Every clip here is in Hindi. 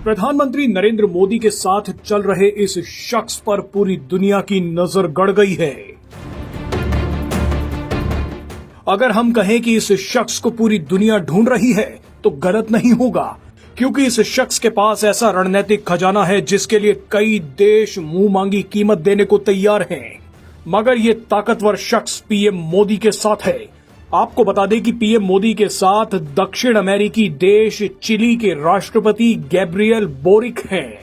प्रधानमंत्री नरेंद्र मोदी के साथ चल रहे इस शख्स पर पूरी दुनिया की नजर गड़ गई है। अगर हम कहें कि इस शख्स को पूरी दुनिया ढूंढ रही है तो गलत नहीं होगा, क्योंकि इस शख्स के पास ऐसा रणनीतिक खजाना है जिसके लिए कई देश मुंह मांगी कीमत देने को तैयार हैं। मगर ये ताकतवर शख्स पीएम मोदी के साथ है। आपको बता दें कि पीएम मोदी के साथ दक्षिण अमेरिकी देश चिली के राष्ट्रपति गैब्रियल बोरिक हैं।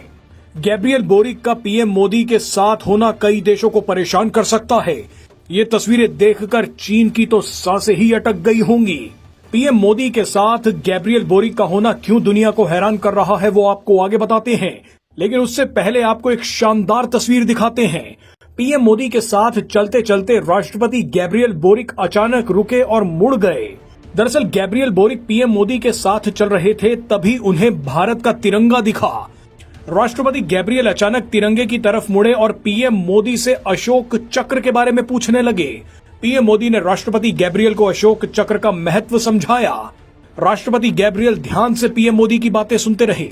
गैब्रियल बोरिक का पीएम मोदी के साथ होना कई देशों को परेशान कर सकता है। ये तस्वीरें देखकर चीन की तो सांसें ही अटक गई होंगी। पीएम मोदी के साथ गैब्रियल बोरिक का होना क्यों दुनिया को हैरान कर रहा है वो आपको आगे बताते हैं, लेकिन उससे पहले आपको एक शानदार तस्वीर दिखाते हैं। पीएम मोदी के साथ चलते चलते राष्ट्रपति गैब्रियल बोरिक अचानक रुके और मुड़ गए। दरअसल गैब्रियल बोरिक पीएम मोदी के साथ चल रहे थे, तभी उन्हें भारत का तिरंगा दिखा। राष्ट्रपति गैब्रियल अचानक तिरंगे की तरफ मुड़े और पीएम मोदी से अशोक चक्र के बारे में पूछने लगे। पीएम मोदी ने राष्ट्रपति गैब्रियल को अशोक चक्र का महत्व समझाया। राष्ट्रपति गैब्रियल ध्यान से पीएम मोदी की बातें सुनते रहे।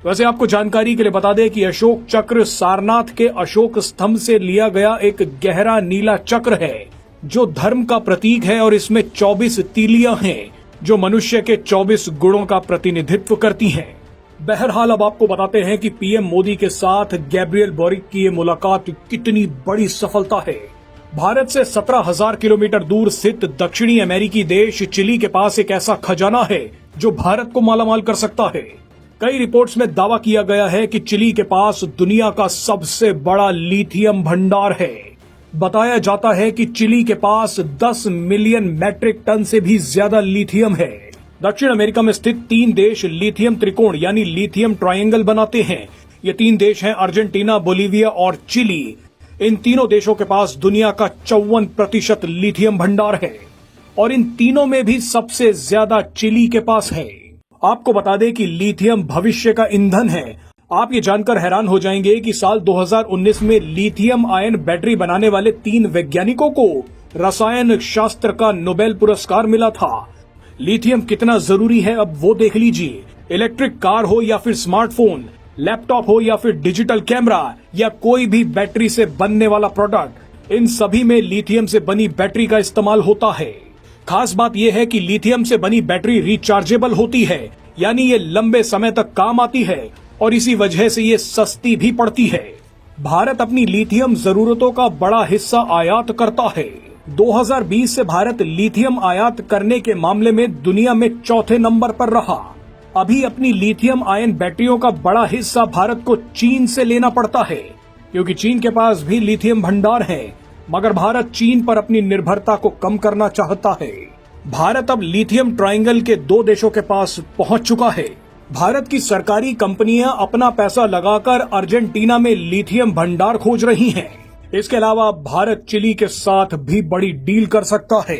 वैसे आपको जानकारी के लिए बता दें कि अशोक चक्र सारनाथ के अशोक स्तंभ से लिया गया एक गहरा नीला चक्र है जो धर्म का प्रतीक है और इसमें 24 तीलियां हैं जो मनुष्य के 24 गुणों का प्रतिनिधित्व करती हैं। बहरहाल अब आपको बताते हैं कि पीएम मोदी के साथ गैब्रियल बोरिक की ये मुलाकात कितनी बड़ी सफलता है। भारत से 17,000 किलोमीटर दूर स्थित दक्षिणी अमेरिकी देश चिली के पास एक ऐसा खजाना है जो भारत को मालामाल कर सकता है। कई रिपोर्ट्स में दावा किया गया है कि चिली के पास दुनिया का सबसे बड़ा लिथियम भंडार है। बताया जाता है कि चिली के पास 10 मिलियन मैट्रिक टन से भी ज्यादा लिथियम है। दक्षिण अमेरिका में स्थित 3 देश लिथियम त्रिकोण यानी लिथियम ट्रायंगल बनाते हैं। ये 3 देश हैं अर्जेंटीना, बोलीविया और चिली। इन तीनों देशों के पास दुनिया का 54% लिथियम भंडार है और इन तीनों में भी सबसे ज्यादा चिली के पास है। आपको बता दें कि लिथियम भविष्य का ईंधन है। आप ये जानकर हैरान हो जाएंगे कि साल 2019 में लिथियम आयन बैटरी बनाने वाले 3 वैज्ञानिकों को रसायन शास्त्र का नोबेल पुरस्कार मिला था। लिथियम कितना जरूरी है अब वो देख लीजिए। इलेक्ट्रिक कार हो या फिर स्मार्टफोन, लैपटॉप हो या फिर डिजिटल कैमरा या कोई भी बैटरी से बनने वाला प्रोडक्ट, इन सभी में लिथियम से बनी बैटरी का इस्तेमाल होता है। खास बात यह है कि लिथियम से बनी बैटरी रिचार्जेबल होती है, यानी ये लंबे समय तक काम आती है और इसी वजह से ये सस्ती भी पड़ती है। भारत अपनी लिथियम जरूरतों का बड़ा हिस्सा आयात करता है। 2020 से भारत लिथियम आयात करने के मामले में दुनिया में 4थे नंबर पर रहा। अभी अपनी लिथियम आयन बैटरियों का बड़ा हिस्सा भारत को चीन से लेना पड़ता है, क्योंकि चीन के पास भी लिथियम भंडार है, मगर भारत चीन पर अपनी निर्भरता को कम करना चाहता है। भारत अब लिथियम ट्रायंगल के 2 देशों के पास पहुंच चुका है। भारत की सरकारी कंपनियां अपना पैसा लगाकर अर्जेंटीना में लिथियम भंडार खोज रही हैं। इसके अलावा भारत चिली के साथ भी बड़ी डील कर सकता है।